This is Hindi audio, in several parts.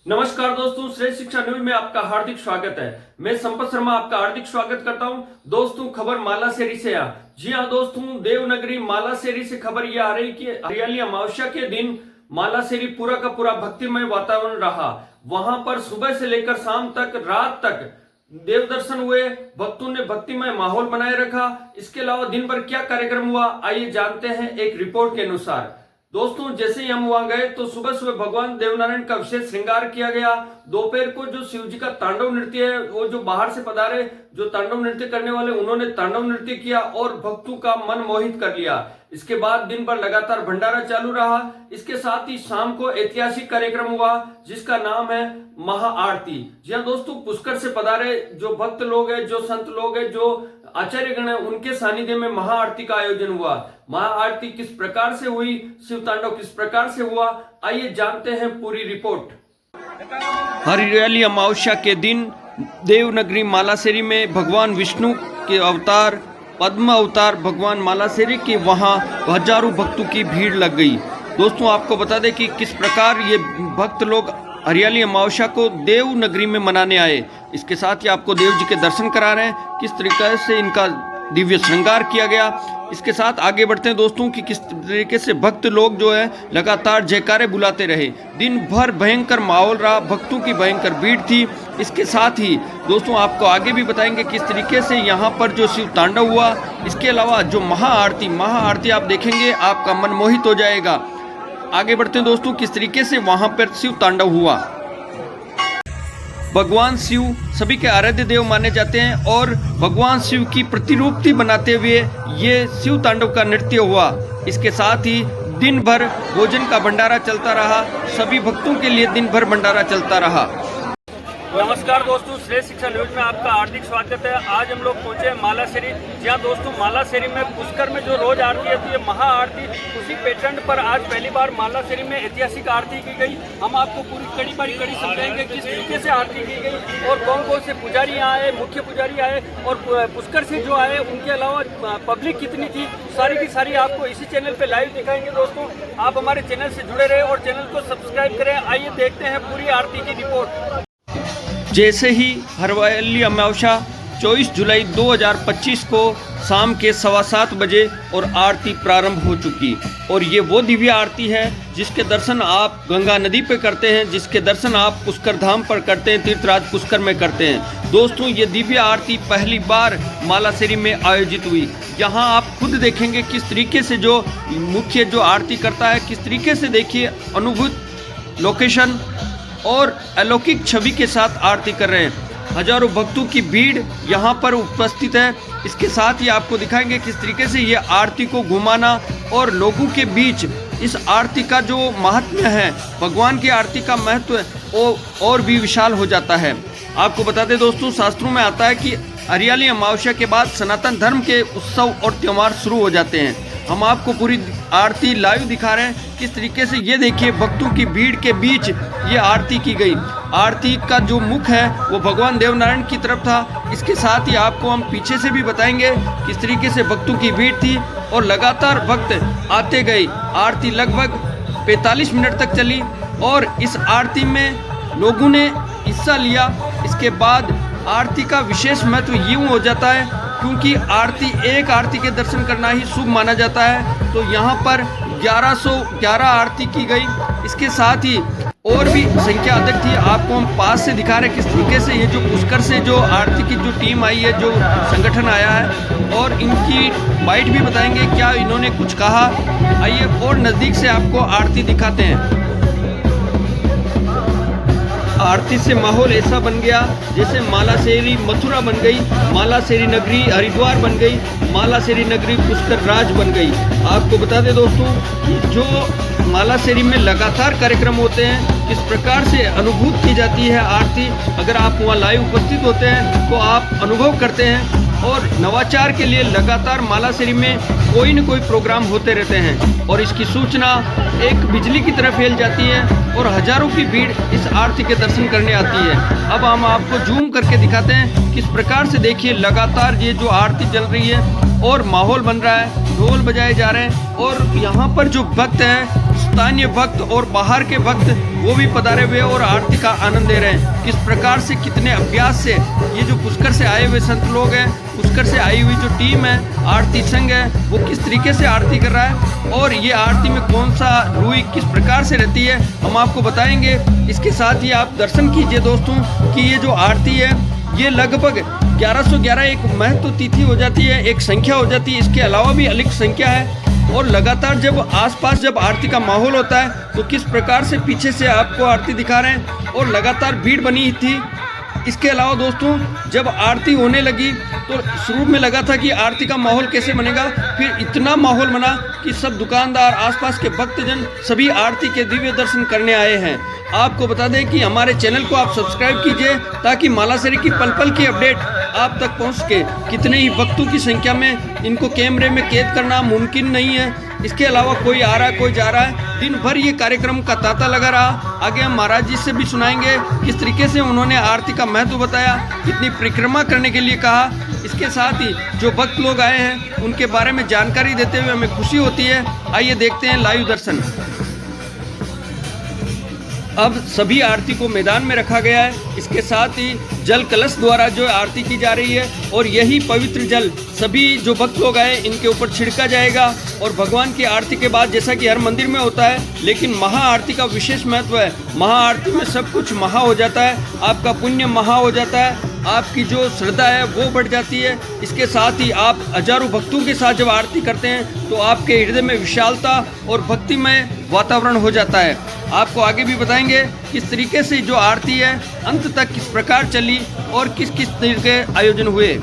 नमस्कार दोस्तों, श्रेष्ठ शिक्षा न्यूज में आपका हार्दिक स्वागत है। मैं संपत शर्मा आपका हार्दिक स्वागत करता हूं। दोस्तों, खबर मालासेरी से आ जी हां दोस्तों, देवनगरी मालासेरी से खबर यह आ रही कि हरियाली अमावस्या के दिन मालासेरी पूरा का पूरा भक्तिमय वातावरण रहा। वहां पर सुबह से लेकर शाम तक, रात तक देव दर्शन हुए। भक्तों ने भक्तिमय माहौल बनाए रखा। इसके अलावा दिन भर क्या कार्यक्रम हुआ, आइए जानते हैं एक रिपोर्ट के अनुसार। दोस्तों, जैसे ही हम वहां गए तो सुबह सुबह भगवान देवनारायण का विशेष श्रृंगार किया गया। दोपहर को जो शिव जी का तांडव नृत्य है, वो जो बाहर से पधारे जो तांडव नृत्य करने वाले, उन्होंने तांडव नृत्य किया और भक्तों का मन मोहित कर लिया। इसके बाद दिन भर लगातार भंडारा चालू रहा। इसके साथ ही शाम को ऐतिहासिक कार्यक्रम हुआ जिसका नाम है महाआरती। जी हाँ दोस्तों, पुष्कर से पधारे जो भक्त लोग हैं, जो संत लोग हैं, जो आचार्यगण है, उनके सानिध्य में महाआरती का आयोजन हुआ। महाआरती किस प्रकार से हुई, शिव तांडव किस प्रकार से हुआ, आइए जानते हैं पूरी रिपोर्ट। हरियाली अमावस्या के दिन देवनगरी मालासेरी में भगवान विष्णु के अवतार पद्म अवतार भगवान मालासेरी के वहां हजारों भक्तों की भीड़ लग गई। दोस्तों, आपको बता दें कि किस प्रकार ये भक्त लोग हरियाली अमावस्या को देवनगरी में मनाने आए। इसके साथ ही आपको देव जी के दर्शन करा रहे हैं, किस तरीके से इनका दिव्य श्रृंगार किया गया। इसके साथ आगे बढ़ते हैं दोस्तों कि किस तरीके से भक्त लोग जो है लगातार जयकारे बुलाते रहे। दिन भर भयंकर माहौल रहा, भक्तों की भयंकर भीड़ थी। इसके साथ ही दोस्तों आपको आगे भी बताएंगे किस तरीके से यहाँ पर जो शिव तांडव हुआ। इसके अलावा जो महाआरती आप देखेंगे, आपका मन मोहित हो जाएगा। आगे बढ़ते हैं दोस्तों, किस तरीके से वहाँ पर शिव तांडव हुआ। भगवान शिव सभी के आराध्य देव माने जाते हैं और भगवान शिव की प्रतिरूपति बनाते हुए ये शिव तांडव का नृत्य हुआ। इसके साथ ही दिन भर भोजन का भंडारा चलता रहा। सभी भक्तों के लिए दिन भर भंडारा चलता रहा। नमस्कार दोस्तों, श्रेष्ठ शिक्षा न्यूज में आपका हार्दिक स्वागत है। आज हम लोग पहुंचे हैं मालासेरी। जहां दोस्तों मालासेरी में पुष्कर में जो रोज आरती होती है महाआरती, उसी पैटर्न पर आज पहली बार मालासेरी में ऐतिहासिक आरती की गई। हम आपको पूरी कड़ी समझाएंगे किस तरीके से आरती की गई और कौन कौन से पुजारी आए, मुख्य पुजारी आए और पुष्कर से जो आए उनके अलावा पब्लिक कितनी थी, सारी की सारी आपको इसी चैनल पे लाइव दिखाएंगे। दोस्तों, आप हमारे चैनल से जुड़े रहे और चैनल को सब्सक्राइब करें। आइए देखते हैं पूरी आरती की रिपोर्ट। जैसे ही हरियाली अमावस्या 24 जुलाई 2025 को शाम के 7:15 बजे और आरती प्रारंभ हो चुकी। और ये वो दिव्य आरती है जिसके दर्शन आप गंगा नदी पे करते हैं, जिसके दर्शन आप पुष्कर धाम पर करते हैं, तीर्थराज पुष्कर में करते हैं। दोस्तों, ये दिव्य आरती पहली बार मालासेरी में आयोजित हुई। यहाँ आप खुद देखेंगे किस तरीके से जो मुख्य जो आरती करता है, किस तरीके से देखिए अनुभूत लोकेशन और अलौकिक छवि के साथ आरती कर रहे हैं। हजारों भक्तों की भीड़ यहाँ पर उपस्थित है। इसके साथ ही आपको दिखाएंगे किस तरीके से ये आरती को घुमाना और लोगों के बीच इस आरती का जो महात्म्य है, भगवान की आरती का महत्व वो और भी विशाल हो जाता है। आपको बता दें दोस्तों, शास्त्रों में आता है कि हरियाली अमावस्या के बाद सनातन धर्म के उत्सव और त्यौहार शुरू हो जाते हैं। हम आपको पूरी आरती लाइव दिखा रहे हैं। किस तरीके से ये देखिए भक्तों की भीड़ के बीच ये आरती की गई। आरती का जो मुख है वो भगवान देवनारायण की तरफ था। इसके साथ ही आपको हम पीछे से भी बताएंगे किस तरीके से भक्तों की भीड़ थी और लगातार भक्त आते गए। आरती लगभग 45 मिनट तक चली और इस आरती में लोगों ने हिस्सा लिया। इसके बाद आरती का विशेष महत्व यूँ हो जाता है क्योंकि एक आरती के दर्शन करना ही शुभ माना जाता है। तो यहाँ पर 1111 आरती की गई। इसके साथ ही और भी संख्या अधिक थी। आपको हम पास से दिखा रहे हैं किस तरीके से ये जो पुष्कर से जो आरती की जो टीम आई है, जो संगठन आया है, और इनकी बाइट भी बताएंगे क्या इन्होंने कुछ कहा। आइए और नज़दीक से आपको आरती दिखाते हैं। आरती से माहौल ऐसा बन गया जैसे मालासेरी मथुरा बन गई, मालासेरी नगरी हरिद्वार बन गई, मालासेरी नगरी पुष्कर राज बन गई। आपको बता दें दोस्तों, जो मालासेरी में लगातार कार्यक्रम होते हैं, किस प्रकार से अनुभूत की जाती है आरती। अगर आप वहाँ लाइव उपस्थित होते हैं तो आप अनुभव करते हैं। और नवाचार के लिए लगातार मालासेरी में कोई न कोई प्रोग्राम होते रहते हैं और इसकी सूचना एक बिजली की तरह फैल जाती है और हजारों की भीड़ इस आरती के दर्शन करने आती है। अब हम आपको जूम करके दिखाते हैं किस प्रकार से देखिए लगातार ये जो आरती चल रही है और माहौल बन रहा है, ढोल बजाए जा रहे हैं और यहाँ पर जो भक्त हैं स्थानीय भक्त और बाहर के भक्त वो भी पधारे हुए और आरती का आनंद ले रहे हैं। किस प्रकार से कितने अभ्यास से ये जो पुष्कर से आए हुए संत लोग हैं, पुष्कर से आई हुई जो टीम है, आरती संघ है, वो किस तरीके से आरती कर रहा है और ये आरती में कौन सा रूई किस प्रकार से रहती है हम आपको बताएंगे। इसके साथ ही आप दर्शन कीजिए दोस्तों कि ये जो आरती है ये लगभग 1111 एक महत्व तिथि हो जाती है, एक संख्या हो जाती है। इसके अलावा भी अलग संख्या है और लगातार जब आसपास जब आरती का माहौल होता है तो किस प्रकार से पीछे से आपको आरती दिखा रहे हैं और लगातार भीड़ बनी थी। इसके अलावा दोस्तों जब आरती होने लगी तो शुरू में लगा था कि आरती का माहौल कैसे बनेगा, फिर इतना माहौल बना कि सब दुकानदार, आसपास के भक्तजन सभी आरती के दिव्य दर्शन करने आए हैं। आपको बता दें कि हमारे चैनल को आप सब्सक्राइब कीजिए ताकि मालासरी की पल पल की अपडेट आप तक पहुंच सके। कितने ही भक्तों की संख्या में इनको कैमरे में कैद करना मुमकिन नहीं है। इसके अलावा कोई आ रहा है, कोई जा रहा है। दिन भर ये कार्यक्रम का तांता लगा रहा। आगे हम महाराज जी से भी सुनाएंगे किस तरीके से उन्होंने आरती का महत्व बताया, कितनी परिक्रमा करने के लिए कहा। इसके साथ ही जो भक्त लोग आए हैं उनके बारे में जानकारी देते हुए हमें खुशी होती है। आइए देखते हैं लाइव दर्शन। अब सभी आरती को मैदान में रखा गया है। इसके साथ ही जल कलश द्वारा जो आरती की जा रही है और यही पवित्र जल सभी जो भक्त लोग आए इनके ऊपर छिड़का जाएगा और भगवान की आरती के बाद जैसा कि हर मंदिर में होता है, लेकिन महाआरती का विशेष महत्व है। महाआरती में सब कुछ महा हो जाता है, आपका पुण्य महा हो जाता है, आपकी जो श्रद्धा है वो बढ़ जाती है। इसके साथ ही आप हजारों भक्तों के साथ जब आरती करते हैं तो आपके हृदय में विशालता और भक्तिमय वातावरण हो जाता है। आपको आगे भी बताएंगे किस तरीके से जो आरती है अंत तक किस प्रकार चली और किस किस तरह के आयोजन हुए।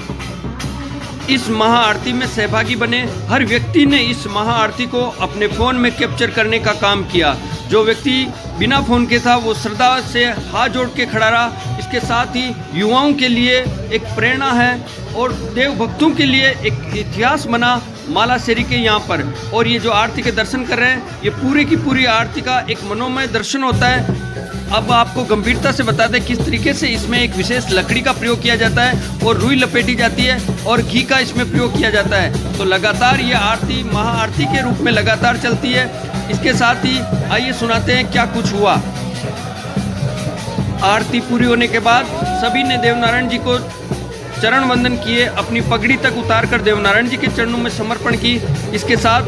इस महाआरती में सहभागी बने हर व्यक्ति ने इस महाआरती को अपने फ़ोन में कैप्चर करने का काम किया। जो व्यक्ति बिना फ़ोन के था वो श्रद्धा से हाथ जोड़ के खड़ा रहा। इसके साथ ही युवाओं के लिए एक प्रेरणा है और देव भक्तों के लिए एक इतिहास बना मालासरी के यहाँ पर। और ये जो आरती के दर्शन कर रहे हैं ये पूरी की पूरी आरती का एक मनोमय दर्शन होता है। अब आपको गंभीरता से बता दें किस तरीके से इसमें एक विशेष लकड़ी का प्रयोग किया जाता है और रुई लपेटी जाती है और घी का इसमें प्रयोग किया जाता है। तो लगातार ये आरती महाआरती के रूप में लगातार चलती है। इसके साथ ही आइए सुनाते हैं क्या कुछ हुआ। आरती पूरी होने के बाद सभी ने देवनारायण जी को चरण वंदन किए, अपनी पगड़ी तक उतारकर देवनारायण जी के चरणों में समर्पण की। इसके साथ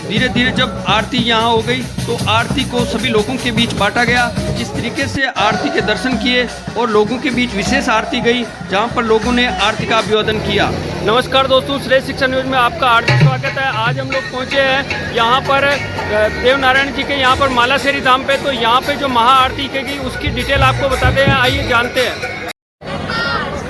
धीरे धीरे जब आरती यहाँ हो गई तो आरती को सभी लोगों के बीच बांटा गया। इस तरीके से आरती के दर्शन किए और लोगों के बीच विशेष आरती गई जहाँ पर लोगों ने आरती का अभिवादन किया। नमस्कार दोस्तों, श्रेय शिक्षा न्यूज में आपका हार्दिक स्वागत है। आज हम लोग पहुँचे हैं यहाँ पर देवनारायण जी के यहाँ पर मालासरी धाम पे। तो यहाँ पे जो महाआरती की गई उसकी डिटेल आपको बताते हैं, आइए जानते हैं।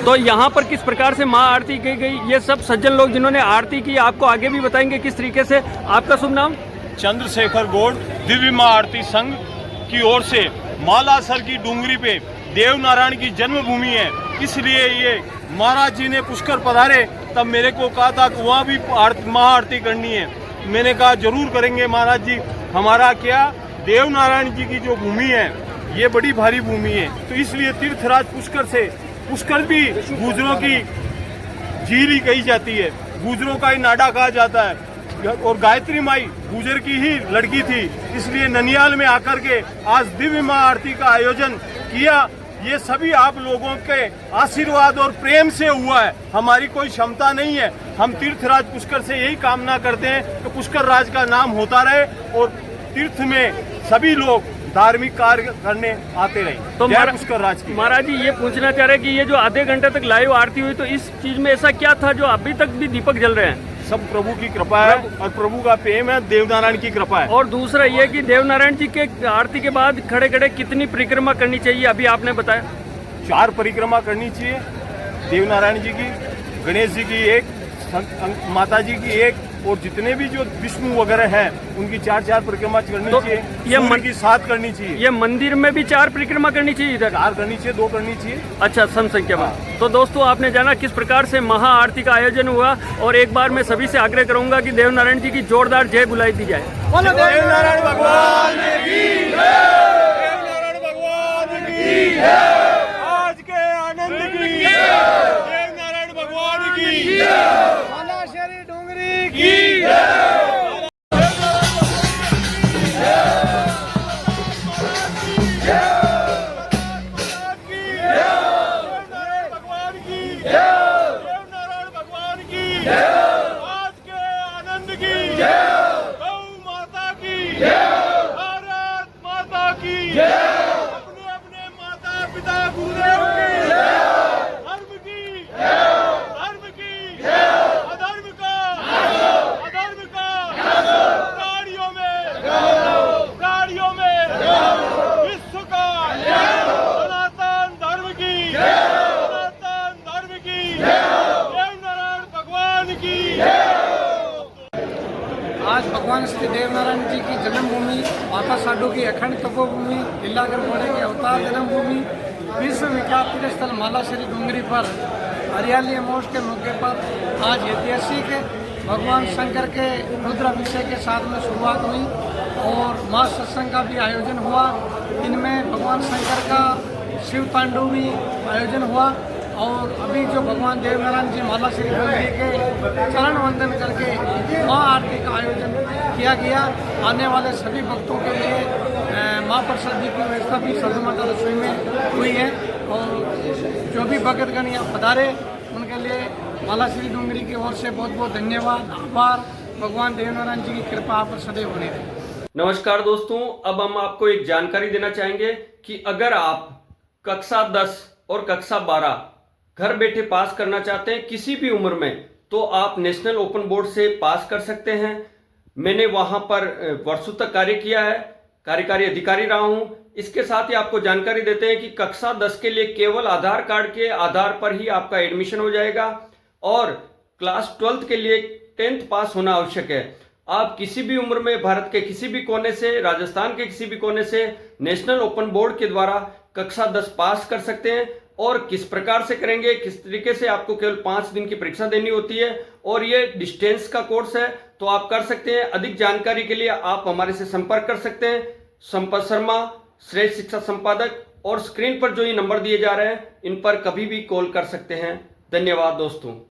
तो यहाँ पर किस प्रकार से महाआरती की गई ये सब सज्जन लोग जिन्होंने आरती की आपको आगे भी बताएंगे किस तरीके से। आपका शुभ नाम? चंद्रशेखर गौड़। दिव्य महाआरती संघ की ओर से मालासर की डूंगरी पे देवनारायण की जन्मभूमि है, इसलिए ये महाराज जी ने पुष्कर पधारे तब मेरे को कहा था कि वहाँ भी महाआरती करनी है। मैंने कहा जरूर करेंगे महाराज जी। हमारा क्या देवनारायण जी की जो भूमि है ये बड़ी भारी भूमि है, तो इसलिए तीर्थराज पुष्कर से पुष्कर भी गुजरों की झील ही कही जाती है, गुजरों का ही नाडा कहा जाता है। और गायत्री माई गुजर की ही लड़की थी, इसलिए ननियाल में आकर के आज दिव्य महाआरती का आयोजन किया। ये सभी आप लोगों के आशीर्वाद और प्रेम से हुआ है, हमारी कोई क्षमता नहीं है। हम तीर्थराज पुष्कर से यही कामना करते हैं कि पुष्कर राज का नाम होता रहे और तीर्थ में सभी लोग धार्मिक कार्य करने आते रहे। तो पुष्कर राज की महाराज जी ये पूछना चाह रहे हैं कि ये जो आधे घंटे तक लाइव आरती हुई तो इस चीज में ऐसा क्या था जो अभी तक भी दीपक जल रहे हैं? सब प्रभु की कृपा है और प्रभु का प्रेम है, देवनारायण की कृपा है। और दूसरा ये कि देवनारायण जी के आरती के बाद खड़े खड़े कितनी परिक्रमा करनी चाहिए अभी आपने बताया? 4 परिक्रमा करनी चाहिए, देवनारायण जी की, गणेश जी की 1, माता जी की 1 और जितने भी जो विष्णु वगैरह हैं उनकी 4 परिक्रमा करनी चाहिए। ये मन की 7 करनी चाहिए। ये मंदिर में भी 4 परिक्रमा करनी चाहिए? इधर 4 करनी चाहिए, 2 करनी चाहिए। अच्छा, सम संख्या में। तो दोस्तों आपने जाना किस प्रकार से महाआरती का आयोजन हुआ और एक बार मैं सभी से आग्रह करूंगा कि देवनारायण जी की जोरदार जय बुलाई दी जाए। देवनारायण भगवान की जय, देवनारायण भगवान की जय, आज के आनंद की जय, देवनारायण भगवान की जय, मालासरी डूंगरी की जय। देवनारायण जी की जन्मभूमि, माता साधु की अखंड तपोभूमि, लीलाधर घोड़े की अवतार जन्मभूमि, विश्व विख्यात तीर्थ स्थल मालाश्री डूंगरी पर हरियाली अमावस के मौके पर आज ऐतिहासिक भगवान शंकर के रुद्राभिषेक के साथ में शुरुआत हुई और मास सत्संग का भी आयोजन हुआ। इनमें भगवान शंकर का शिव तांडव भी आयोजन हुआ और अभी जो भगवान देवनारायण जी मालाश्री डूंगरी के चरण वंदन करके महाआरती का आयोजन किया गया। आने वाले सभी भक्तों के लिए महाप्रसादी की व्यवस्था भी साधु माता रसोई में हुई है और जो भी भक्तगण यहाँ पधारे उनके लिए मालाश्री डूंगरी की ओर से बहुत बहुत धन्यवाद, आभार। भगवान देवनारायण जी की कृपा आप पर सदैव बनी रहे। नमस्कार दोस्तों, अब हम आपको एक जानकारी देना चाहेंगे कि अगर आप कक्षा 10 और कक्षा 12 घर बैठे पास करना चाहते हैं किसी भी उम्र में, तो आप नेशनल ओपन बोर्ड से पास कर सकते हैं। मैंने वहां पर वर्षों तक कार्य किया है, कार्यकारी अधिकारी रहा हूं। इसके साथ ही आपको जानकारी देते हैं कि कक्षा 10 के लिए केवल आधार कार्ड के आधार पर ही आपका एडमिशन हो जाएगा और क्लास 12th के लिए 10th पास होना आवश्यक है। आप किसी भी उम्र में भारत के किसी भी कोने से, राजस्थान के किसी भी कोने से नेशनल ओपन बोर्ड के द्वारा कक्षा 10 पास कर सकते हैं। और किस प्रकार से करेंगे, किस तरीके से, आपको केवल 5 दिन की परीक्षा देनी होती है और ये डिस्टेंस का कोर्स है, तो आप कर सकते हैं। अधिक जानकारी के लिए आप हमारे से संपर्क कर सकते हैं। संपत शर्मा, श्रेष्ठ शिक्षा संपादक, और स्क्रीन पर जो ये नंबर दिए जा रहे हैं इन पर कभी भी कॉल कर सकते हैं। धन्यवाद दोस्तों।